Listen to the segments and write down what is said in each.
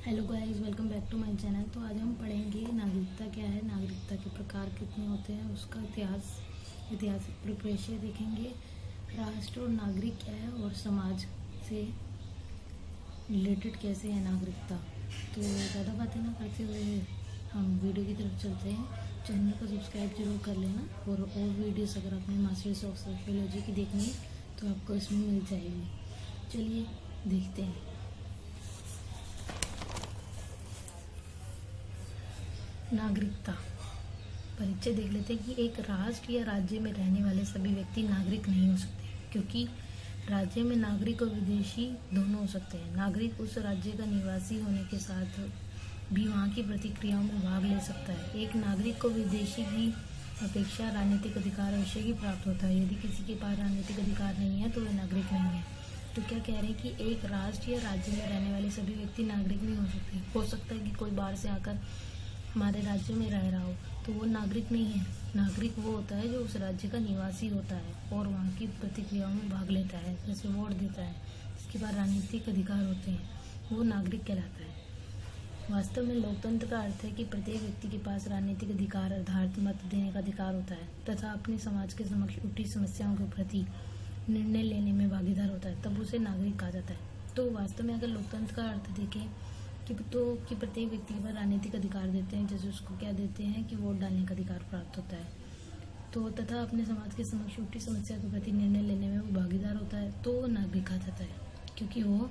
Hello guys, welcome back to my channel. तो आज हम पढ़ेंगे नागरिकता क्या है, नागरिकता के प्रकार कितने होते हैं, उसका ऐतिहासिक परिप्रेक्ष्य देखेंगे। राष्ट्र और नागरिक क्या है और समाज से रिलेटेड कैसे है नागरिकता। तो ज़्यादा बातें ना करते हुए हम वीडियो की तरफ चलते हैं। चैनल को सब्सक्राइब जरूर कर लेना और वीडियोस अगर आपने मास्टर्स ऑफ सोशियोलॉजी की देखनी है तो आपको इसमें मिल जाएगी। चलिए देखते हैं। नागरिकता परिचय देख लेते हैं कि एक राष्ट्र या राज्य में रहने वाले सभी व्यक्ति नागरिक नहीं हो सकते, क्योंकि राज्य में नागरिक और विदेशी दोनों हो सकते हैं। नागरिक उस राज्य का निवासी होने के साथ भी वहाँ की प्रक्रियाओं में भाग ले सकता है। एक नागरिक को विदेशी की अपेक्षा राजनीतिक अधिकार अवश्य ही प्राप्त होता है। यदि किसी के पास राजनीतिक अधिकार नहीं है तो वह नागरिक नहीं है। तो क्या कह रहे हैं कि एक राष्ट्र या राज्य में रहने वाले सभी व्यक्ति नागरिक नहीं हो सकते। हो सकता है कि कोई बाहर से आकर हमारे राज्य में रह रहा हो तो वो नागरिक नहीं है। नागरिक वो होता है जो उस राज्य का निवासी होता है और वहाँ की प्रक्रियाओं में भाग लेता है, जैसे वोट देता है, जिसके पास राजनीतिक अधिकार होते हैं, वो नागरिक कहलाता है। वास्तव में लोकतंत्र का अर्थ है कि प्रत्येक व्यक्ति के पास राजनीतिक अधिकार अर्थात मत देने का अधिकार होता है तथा अपने समाज के समक्ष उठी समस्याओं के प्रति निर्णय लेने में भागीदार होता है, तब उसे नागरिक कहा जाता है। तो वास्तव में अगर लोकतंत्र का अर्थ देखें कि प्रत्येक व्यक्ति के पास राजनीतिक अधिकार देते हैं, जैसे उसको क्या देते हैं कि वोट डालने का अधिकार प्राप्त होता है, तो तथा अपने समाज के समक्ष उठी समस्या के प्रति निर्णय लेने में वो भागीदार होता है, तो वो नागरिक कहा जाता है। क्योंकि वो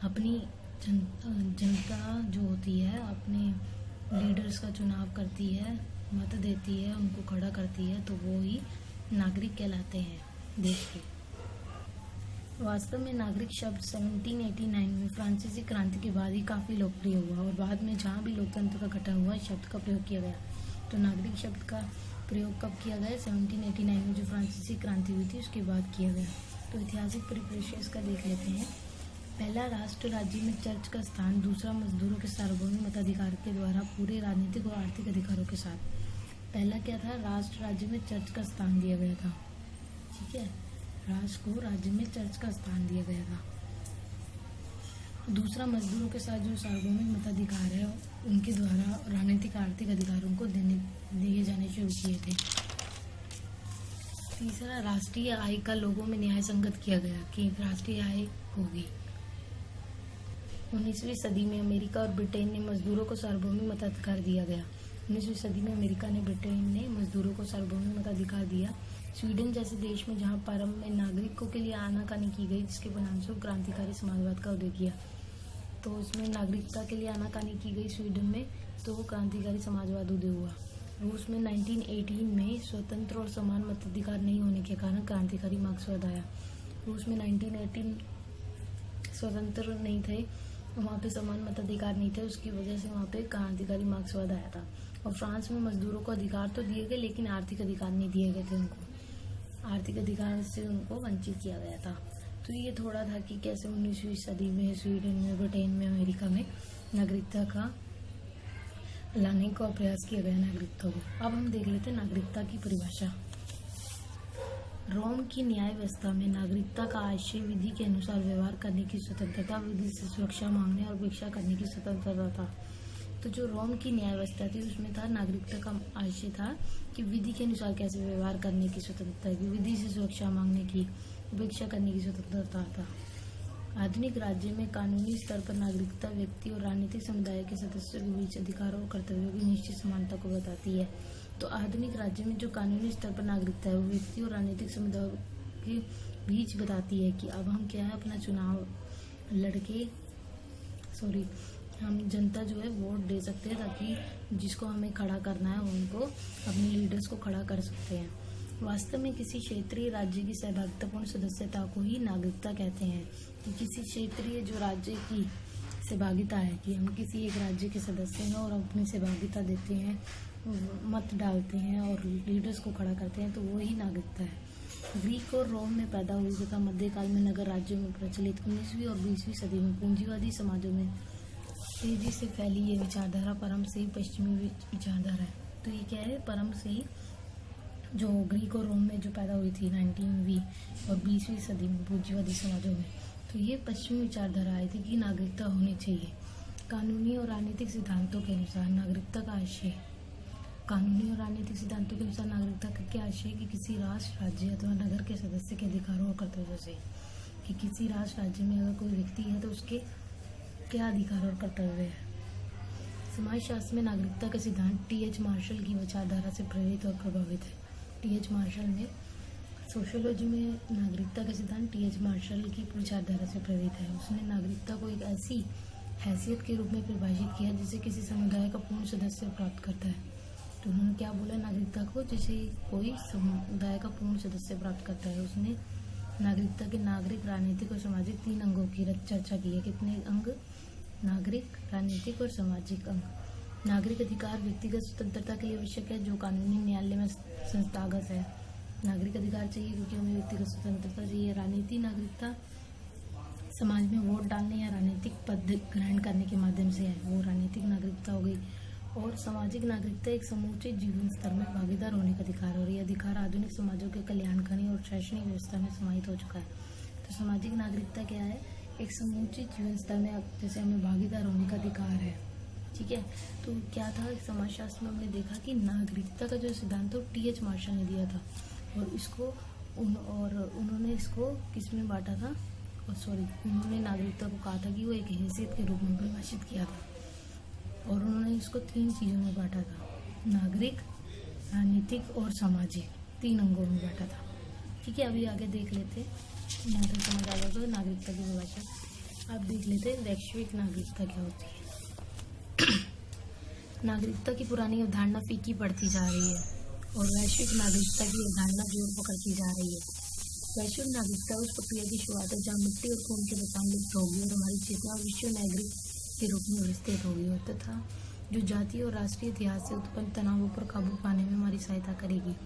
अपनी जनता जो होती है अपने लीडर्स का चुनाव करती है, मत देती है, उनको खड़ा करती है, तो वो ही नागरिक कहलाते हैं देश के। वास्तव में नागरिक शब्द 1789 में फ्रांसीसी क्रांति के बाद ही काफ़ी लोकप्रिय हुआ और बाद में जहाँ भी लोकतंत्र का गठन हुआ इस शब्द का प्रयोग किया गया। तो नागरिक शब्द का प्रयोग कब किया गया? 1789 में जो फ्रांसीसी क्रांति हुई थी उसके बाद किया गया। तो ऐतिहासिक परिप्रेक्ष्य इसका देख लेते हैं। पहला, राष्ट्र राज्य में चर्च का स्थान। दूसरा, मजदूरों के सार्वभौमिक मताधिकार के द्वारा पूरे राजनीतिक और आर्थिक अधिकारों के साथ। पहला क्या था? राष्ट्र राज्य में चर्च का स्थान दिया गया था। ठीक है, राष्ट्र को राज्य में चर्च का स्थान दिया गया था। दूसरा, मजदूरों के साथ जो सार्वभौमिक मताधिकार है उनके द्वारा राजनीतिक आर्थिक अधिकारों को दिए जाने शुरू किए थे। तीसरा, राष्ट्रीय आय का लोगों में न्याय संगत किया गया कि राष्ट्रीय आय होगी। 19वीं सदी में अमेरिका और ब्रिटेन ने मजदूरों को सार्वभौमिक मताधिकार दिया गया। 19वीं सदी में अमेरिका ने ब्रिटेन ने मजदूरों को सार्वभौमिक मताधिकार दिया। स्वीडन जैसे देश में जहां प्रारंभ में नागरिकों के लिए आनाकानी की गई, जिसके परिणामस्वरूप क्रांतिकारी समाजवाद का उदय किया। तो उसमें नागरिकता के लिए आनाकानी की गई स्वीडन में, तो वो क्रांतिकारी समाजवाद उदय हुआ। रूस में 1918 में स्वतंत्र और समान मताधिकार नहीं होने के कारण क्रांतिकारी मार्क्सवाद आया। रूस में 1918 स्वतंत्र नहीं थे, वहाँ पे समान मताधिकार नहीं थे, उसकी वजह से वहाँ पे क्रांतिकारी मार्क्सवाद आया था। और फ्रांस में मजदूरों को अधिकार तो दिए गए लेकिन आर्थिक अधिकार नहीं दिए गए थे, उनको आर्थिक अधिकार से उनको वंचित किया गया था। तो ये थोड़ा था कि कैसे 19वीं सदी में स्वीडन में, ब्रिटेन में, अमेरिका में नागरिकता का लाने का प्रयास किया गया नागरिकता को। अब हम देख लेते हैं नागरिकता की परिभाषा। रोम की न्याय व्यवस्था में नागरिकता का आशय विधि के अनुसार व्यवहार करने की स्वतंत्रता, विधि से सुरक्षा मांगने और अपेक्षा करने की स्वतंत्रता था। तो जो रोम की न्याय व्यवस्था थी उसमें था नागरिकता का आशय था कि विधि के अनुसार कैसे व्यवहार करने की स्वतंत्रता, विधि से सुरक्षा मांगने की, अपेक्षा करने की स्वतंत्रता था। आधुनिक राज्य में कानूनी स्तर पर नागरिकता व्यक्ति और राजनीतिक समुदाय के सदस्यों के बीच अधिकारों और कर्तव्यों की निश्चित समानता को बताती है। तो आधुनिक राज्य में जो कानूनी स्तर पर नागरिकता है वो व्यक्ति और राजनीतिक समुदाय के बीच बताती है कि अब हम क्या है अपना चुनाव लड़के हम जनता जो है वोट दे सकते हैं, ताकि जिसको हमें खड़ा करना है उनको अपने लीडर्स को खड़ा कर सकते हैं। वास्तव में किसी क्षेत्रीय राज्य की सहभागितापूर्ण सदस्यता को ही नागरिकता कहते हैं। कि किसी क्षेत्रीय जो राज्य की सहभागिता है कि हम किसी एक राज्य के सदस्य हैं और अपनी सहभागिता देते हैं, मत डालते हैं और लीडर्स को खड़ा करते हैं, तो वो ही नागरिकता है। ग्रीक और रोम में पैदा हुई तथा मध्यकाल में नगर राज्यों में प्रचलित 19वीं और 20वीं सदी में पूंजीवादी समाजों में तेजी से फैली ये विचारधारा परम से ही पश्चिमी विचारधारा है। तो ये क्या है? परम से ही जो ग्रीक और रोम में जो पैदा हुई थी 19वीं और 20वीं सदी में पूंजीवादी समाजों में, तो ये पश्चिमी विचारधारा आई थी कि नागरिकता होनी चाहिए। कानूनी और राजनीतिक सिद्धांतों के अनुसार नागरिकता का आशय, कानूनी और राजनीतिक सिद्धांतों के अनुसार नागरिकता का क्या आशय है कि किसी राष्ट्र, राज्य अथवा नगर के सदस्य के अधिकारों और कर्तव्यों से, कि किसी राष्ट्र, राज्य में अगर कोई व्यक्ति है तो उसके क्या अधिकार और कर्तव्य है। समाजशास्त्र में नागरिकता का सिद्धांत टी.एच. मार्शल की विचारधारा से प्रेरित और प्रभावित है। टी.एच. मार्शल ने सोशियोलॉजी में नागरिकता का सिद्धांत टी.एच. मार्शल की विचारधारा से प्रेरित है। उसने नागरिकता को एक ऐसी हैसियत के रूप में परिभाषित किया जिसे किसी समुदाय का पूर्ण सदस्य प्राप्त करता है। तो उन्होंने क्या बोला नागरिकता को, जिसे कोई समुदाय का पूर्ण सदस्य प्राप्त करता है। उसने नागरिकता के नागरिक, राजनीतिक और सामाजिक 3 अंगों की चर्चा की है। कितने अंग? नागरिक, राजनीतिक और सामाजिक अंग। नागरिक अधिकार व्यक्तिगत स्वतंत्रता के लिए आवश्यक है, जो कानूनी न्यायालय में संस्थागत है। नागरिक अधिकार चाहिए क्योंकि हमें व्यक्तिगत स्वतंत्रता चाहिए। राजनीति नागरिकता समाज में वोट डालने या राजनीतिक पद ग्रहण करने के माध्यम से है, वो राजनीतिक नागरिकता हो गई। और सामाजिक नागरिकता एक समूचे जीवन स्तर में भागीदार होने का अधिकार, और ये अधिकार आधुनिक समाजों के कल्याणकारी और शैक्षणिक व्यवस्था में समाहित हो चुका है। तो सामाजिक नागरिकता क्या है? एक समूचे जीवन स्तर में जैसे हमें भागीदार होने का अधिकार है। ठीक है, तो क्या था समाजशास्त्र में हमने देखा कि नागरिकता का जो सिद्धांत है टी.एच. मार्शल ने दिया था, और इसको उन्होंने इसको किस में बांटा था, उन्होंने नागरिकता को कहा था कि वो एक हैसियत के रूप में परिभाषित किया था, और उन्होंने इसको 3 चीज़ों में बांटा था, नागरिक, राजनीतिक और सामाजिक, 3 अंगों में बांटा था। ठीक है, अभी आगे देख लेते हैं, यहाँ तक समझ आ जाएगा नागरिकता की परिभाषा। अब देख लेते हैं वैश्विक नागरिकता क्या होती है। नागरिकता की पुरानी अवधारणा फीकी पड़ती जा रही है और वैश्विक नागरिकता की अवधारणा जोर पकड़ती जा रही है। वैश्विक नागरिकता उस प्रक्रिया की शुरुआत है जहाँ मिट्टी और खून के बचाव लिप्त होगी और हमारी चेतना विश्व नागरिक के रूप में विस्तृत होगी, और तथा जो जातीय और राष्ट्रीय इतिहास से उत्पन्न तनावों पर काबू पाने में हमारी सहायता करेगी।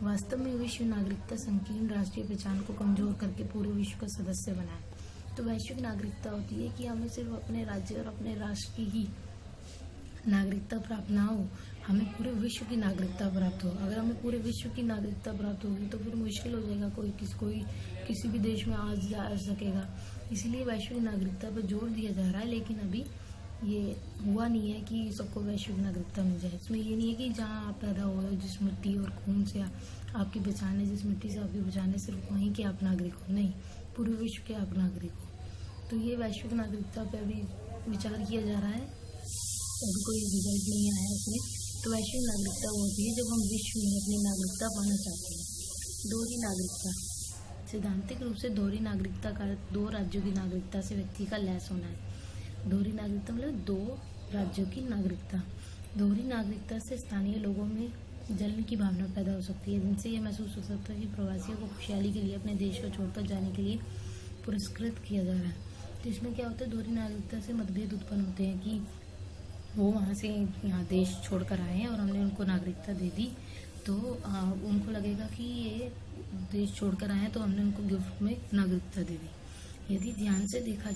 वास्तव में विश्व नागरिकता संकीर्ण राष्ट्रीय पहचान को कमजोर करके पूरे विश्व का सदस्य बनाए। तो वैश्विक नागरिकता होती है कि हमें सिर्फ अपने राज्य और अपने राष्ट्र की ही नागरिकता प्राप्त ना हो, हमें पूरे विश्व की नागरिकता प्राप्त हो। अगर हमें पूरे विश्व की नागरिकता प्राप्त होगी तो फिर मुश्किल हो जाएगा, कोई किसी भी देश में आ जा सकेगा। इसीलिए वैश्विक नागरिकता पर जोर दिया जा रहा है, लेकिन अभी ये हुआ नहीं है कि सबको वैश्विक नागरिकता मिल जाए। इसमें ये नहीं है कि जहाँ आप पैदा हुए, जिस मिट्टी और खून से आपकी पहचान है, जिस मिट्टी से आपकी पहचान है, सिर्फ वहीं के आप नागरिक हो, नहीं, पूरे विश्व के आप नागरिक हो। तो ये वैश्विक नागरिकता पर अभी विचार किया जा रहा है, अभी कोई रिजल्ट नहीं आया इसमें। तो वैश्विक नागरिकता वो होती है जब हम विश्व में अपनी नागरिकता पाना चाहते हैं। दोहरी नागरिकता, सैद्धांतिक रूप से दोहरी नागरिकता का 2 राज्यों की नागरिकता से व्यक्ति का लैस होना है। दोहरी नागरिकता मतलब 2 राज्यों की नागरिकता। दोहरी नागरिकता से स्थानीय लोगों में जलन की भावना पैदा हो सकती है, जिनसे ये महसूस हो सकता है कि प्रवासियों को खुशहाली के लिए अपने देश को छोड़कर जाने के लिए पुरस्कृत किया जा रहा है। तो इसमें क्या होता है, दोहरी नागरिकता से मतभेद उत्पन्न होते हैं कि वो वहाँ से यहाँ देश छोड़कर आए हैं और हमने उनको नागरिकता दे दी, तो उनको लगेगा कि ये देश छोड़कर आए हैं तो हमने उनको गिफ्ट में नागरिकता दे दी। यदि ध्यान से देखा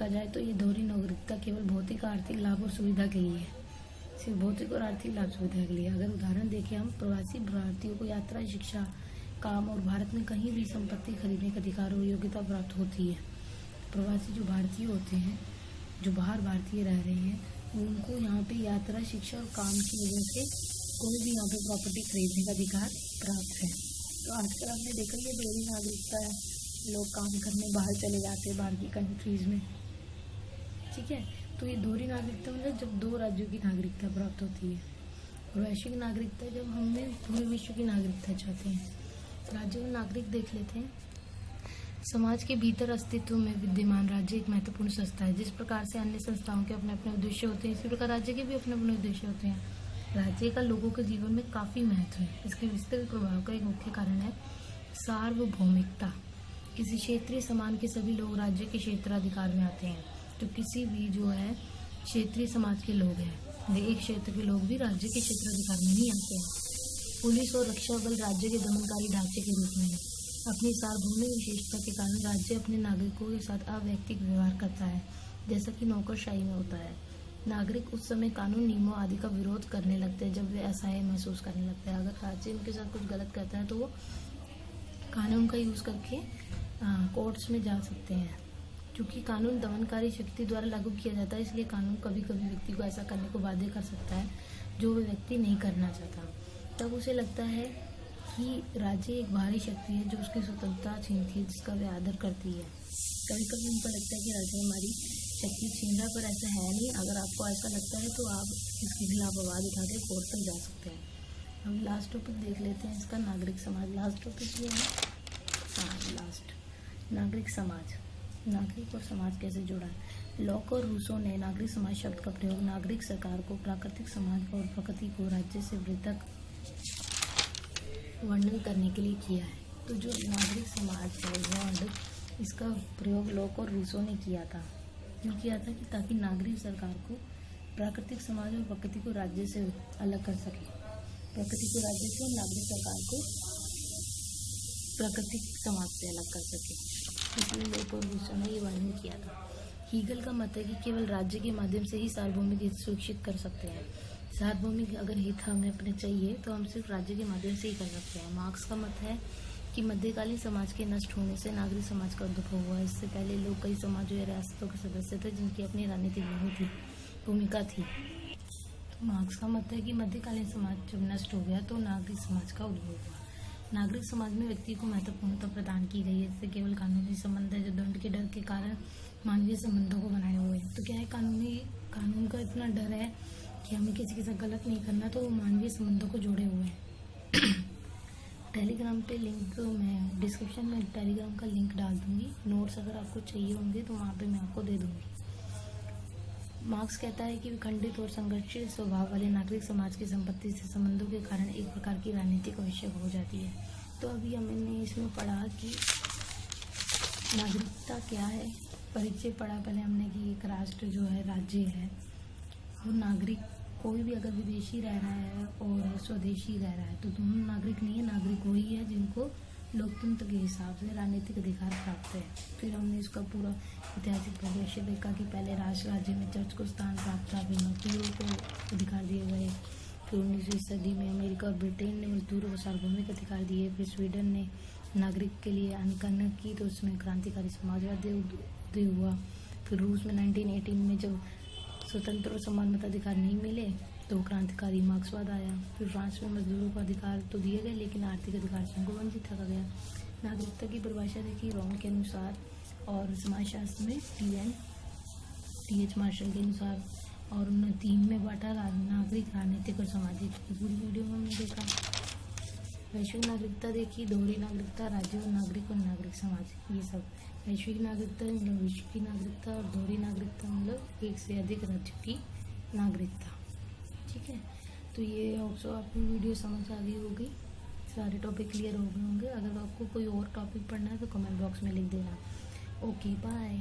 जाए तो ये दोहरी नागरिकता केवल भौतिक आर्थिक लाभ और सुविधा के लिए है, सिर्फ भौतिक और आर्थिक लाभ सुविधा के लिए। अगर उदाहरण देखें हम, प्रवासी भारतीयों को यात्रा, शिक्षा, काम और भारत में कहीं भी संपत्ति खरीदने का अधिकार और योग्यता प्राप्त होती है। प्रवासी जो भारतीय होते हैं, जो बाहर भारतीय रह रहे हैं, उनको यहाँ पे यात्रा, शिक्षा और काम की वजह से कोई भी यहाँ पे प्रॉपर्टी खरीदने का अधिकार प्राप्त है। तो आजकल आपने देखा ये दोहरी नागरिकता है, लोग काम करने बाहर चले जाते हैं, बाहर की कंट्रीज में। ठीक है, तो ये दोहरी नागरिकता मतलब जब 2 राज्यों की नागरिकता प्राप्त होती है। और वैश्विक नागरिकता जब हमें पूरे विश्व की नागरिकता चाहते हैं। राज्यों का नागरिक देख लेते हैं। समाज के भीतर अस्तित्व में विद्यमान राज्य एक महत्वपूर्ण संस्था है। जिस प्रकार से अन्य संस्थाओं के अपने अपने उद्देश्य होते हैं, इसी प्रकार राज्य के भी अपने अपने उद्देश्य होते हैं। राज्य का लोगों के जीवन में काफ़ी महत्व है। इसके विस्तृत प्रभाव का एक मुख्य कारण है सार्वभौमिकता। किसी क्षेत्रीय समान के सभी लोग राज्य के क्षेत्राधिकार में आते हैं। तो किसी भी जो है क्षेत्रीय समाज के लोग हैं, एक क्षेत्र के लोग भी राज्य के क्षेत्राधिकार में नहीं आते हैं। पुलिस और रक्षा बल राज्य के दमनकारी ढांचे के रूप में है। अपनी सार्वभौमिक विशेषता के कारण राज्य अपने नागरिकों के साथ अवैयक्तिक व्यवहार करता है, जैसा कि नौकरशाही में होता है। नागरिक उस समय कानून, नियमों आदि का विरोध करने लगते हैं जब वे असहाय महसूस करने लगते हैं। अगर राज्य उनके साथ कुछ गलत करता है तो वो कानून का यूज़ करके कोर्ट्स में जा सकते हैं, क्योंकि कानून दमनकारी शक्ति द्वारा लागू किया जाता है, इसलिए कानून कभी कभी व्यक्ति को ऐसा करने को बाध्य कर सकता है जो वह व्यक्ति नहीं करना चाहता। तब उसे लगता है कि राज्य एक बाहरी शक्ति है जो उसकी स्वतंत्रता छीनती है, जिसका वह आदर करती है। कभी कभी उनको लगता है कि राज्य हमारी शक्ति छीन रहा है, पर ऐसा है नहीं। अगर आपको ऐसा लगता है तो आप इसके खिलाफ आवाज़ उठा के कोर्ट तक जा सकते हैं। हम लास्ट टॉपिक देख लेते हैं इसका, नागरिक समाज। लास्ट टॉपिक ये है, लास्ट नागरिक समाज। नागरिक और समाज कैसे जुड़ा है? लॉक और रूसो ने नागरिक समाज शब्द का प्रयोग नागरिक सरकार को, प्राकृतिक समाज और प्रकृति को राज्य से पृथक वर्णन करने के लिए किया है। तो जो नागरिक समाज है वर्ड, इसका प्रयोग लॉक और रूसो ने किया था। क्यों किया था? कि ताकि नागरिक सरकार को प्राकृतिक समाज और प्रकृति को राज्य से अलग कर सके। प्रकृति को राज्य से और नागरिक सरकार को प्राकृतिक समाज से अलग कर सके, इसलिए लॉक और रूसो ने ये वर्णन किया था। हीगल का मत है कि केवल राज्य के माध्यम से ही सार्वभौमिक हित सुरक्षित कर सकते हैं। सार्वभौमिक अगर हित हमें अपने चाहिए तो हम सिर्फ राज्य के माध्यम से ही कर सकते हैं। मार्क्स का मत है कि मध्यकालीन समाज के नष्ट होने से नागरिक समाज का उद्भव हुआ। इससे पहले लोग कई समाजों या रियासतों के सदस्य थे जिनकी अपनी राजनीतिक भूमिका थी। तो मार्क्स का मत है कि मध्यकालीन समाज जब नष्ट हो गया तो नागरिक समाज का उद्भव हुआ। नागरिक समाज में व्यक्ति को महत्वपूर्णता प्रदान की गई है। इससे केवल कानूनी संबंध है जो दंड के डर के कारण मानवीय संबंधों को बनाए हुए हैं। तो क्या है, कानून का इतना डर है कि हमें किसी के साथ गलत नहीं करना, तो वो मानवीय संबंधों को जोड़े हुए हैं। टेलीग्राम पे लिंक तो मैं डिस्क्रिप्शन में टेलीग्राम का लिंक डाल दूंगी। नोट्स अगर आपको चाहिए होंगे तो वहाँ पे मैं आपको दे दूंगी। मार्क्स कहता है कि विखंडित और संघर्षशील स्वभाव वाले नागरिक समाज की संपत्ति से संबंधों के कारण एक प्रकार की राजनीतिक आवश्यक हो जाती है। तो अभी हमने इसमें पढ़ा कि नागरिकता क्या है, परिचय पढ़ा पहले हमने कि एक राष्ट्र जो है, राज्य है, वो नागरिक कोई भी अगर विदेशी रह रहा है और स्वदेशी रह रहा है तो दोनों नागरिक नहीं है। नागरिक वही है जिनको लोकतंत्र के हिसाब से राजनीतिक अधिकार प्राप्त है। फिर हमने इसका पूरा ऐतिहासिक परिदृश्य देखा कि पहले राष्ट्र राज्य में चर्च को स्थान प्राप्त था, फिर मजदूरों को अधिकार दिए गए, फिर 19वीं सदी में अमेरिका और ब्रिटेन ने मजदूरों को सार्वभौमिक अधिकार दिए, फिर स्वीडन ने नागरिक के लिए आंदोलन की तो उसमें क्रांतिकारी समाजवादी उदय हुआ। फिर रूस में 1918 में जब स्वतंत्र और समान मताधिकार नहीं मिले तो क्रांतिकारी मार्क्सवाद आया। फिर फ्रांस में मजदूरों को अधिकार तो दिए गए लेकिन आर्थिक अधिकार से उनको वंचित रखा गया। नागरिकता की परिभाषा देखी रोम के अनुसार और समाजशास्त्र में टी.एच. मार्शल के अनुसार, और उन्हें 3 में बांटा, नागरिक, राजनीतिक और सामाजिक। पूरी वीडियो में हमने देखा। वैश्विक नागरिकता देखी, दोहरी नागरिकता, राज्य और नागरिक और नागरिक समाज, ये सब। वैश्विक नागरिकता मतलब विश्व की नागरिकता और दोहरी नागरिकता मतलब एक से अधिक राज्यों की नागरिकता। ठीक है, तो ये ऑल्सो आपको वीडियो समझ आ गई होगी, सारे टॉपिक क्लियर हो गए होंगे। अगर आपको कोई और टॉपिक पढ़ना है तो कमेंट बॉक्स में लिख देना। Okay, bye.